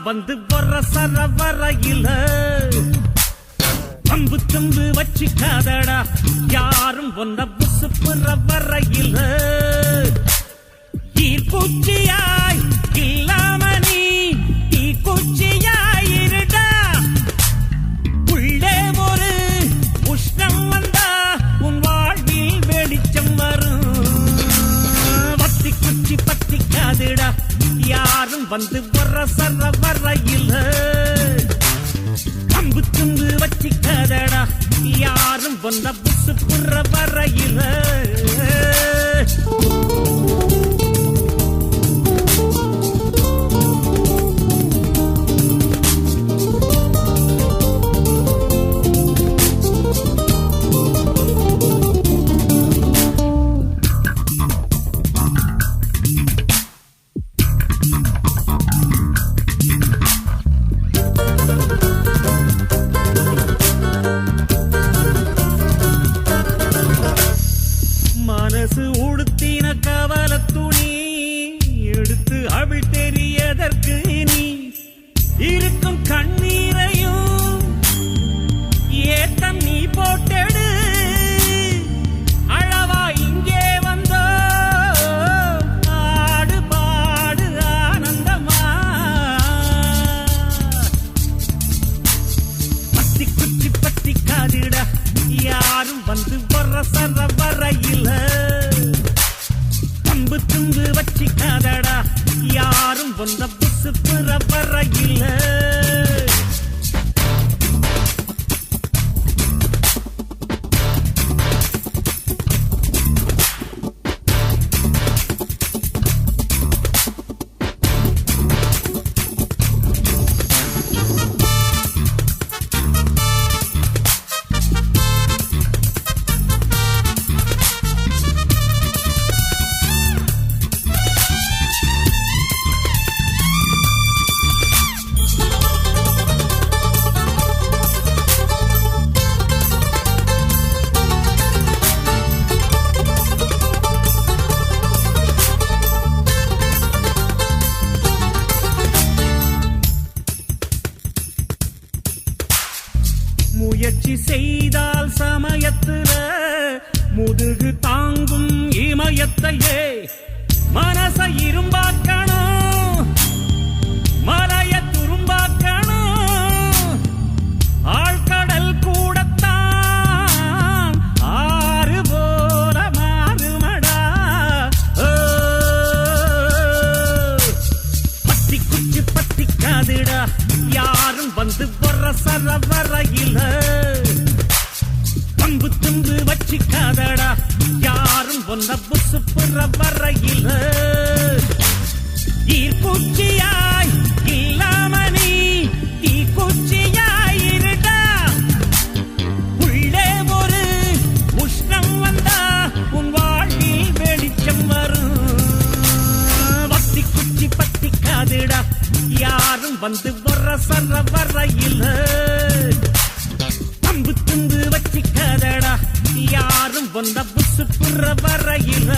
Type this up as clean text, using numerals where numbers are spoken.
வந்து வர சரவரையில அம்பு தும்பு வச்சிக்காதடா யாரும் ஒன்ன புசுப்புற வரையில ஈர்ப்பூச்சியாய் இல்லாம நீ தீக்குச்சியாய் இருடா உள்ளே ஒரு உஷ்ணம் வந்தா உன் வாழ்வில் வெளிச்சம் வரும் வத்தி குச்சி பத்திக்காதுடா யாரும் வந்து வர சர வரையில அம்பு தும்பு வச்சிக்காதடா யாரும் ஒன்ன புசுப்புற வரையில மனசு உடுத்தின கவல துணி எடுத்து அவள் தெரியதற்கு நீ இருக்கும் கண்ணீரையும் ஏத்தம் நீ போட்டெடு அழவா இங்கே வந்தோ ஆடு பாடு ஆனந்தமா பத்தி குச்சி பத்தி காதிட யாரும் வந்து வர சர வரையில அம்பு தும்பு வச்சிக்காதடா யாரும் வந்த புசு புற வரையில முயற்சி செய்தால் சமயத்துல முதுகு தாங்கும் இமயத்தையே மனச இரும்பாக்கணும் மலைய துரும்பாக்கணும் ஆழ்கடல் கூடத்தான் ஆறு போல மாறுமடா பத்தி குச்சி பத்திக்காதுடா யாரும் வந்து வர சர வரையில அம்பு தும்பு வச்சிக்காதடா யாரும் ஒன்ன புசு புற வரையில ஈர்ப்பூச்சியாய் இல்லாம நீ தீக்குச்சியாய் இருடா உள்ளே ஒரு உஷ்ணம் வந்தா உன் வாழ்வில் வெளிச்சம் வரும் வத்தி குச்சி பத்திக்காதுடா யாரும் வந்து வர சர வரையில அம்பு தும்பு வச்சிக்காதடா யாரும் வந்த புசு புற வரையில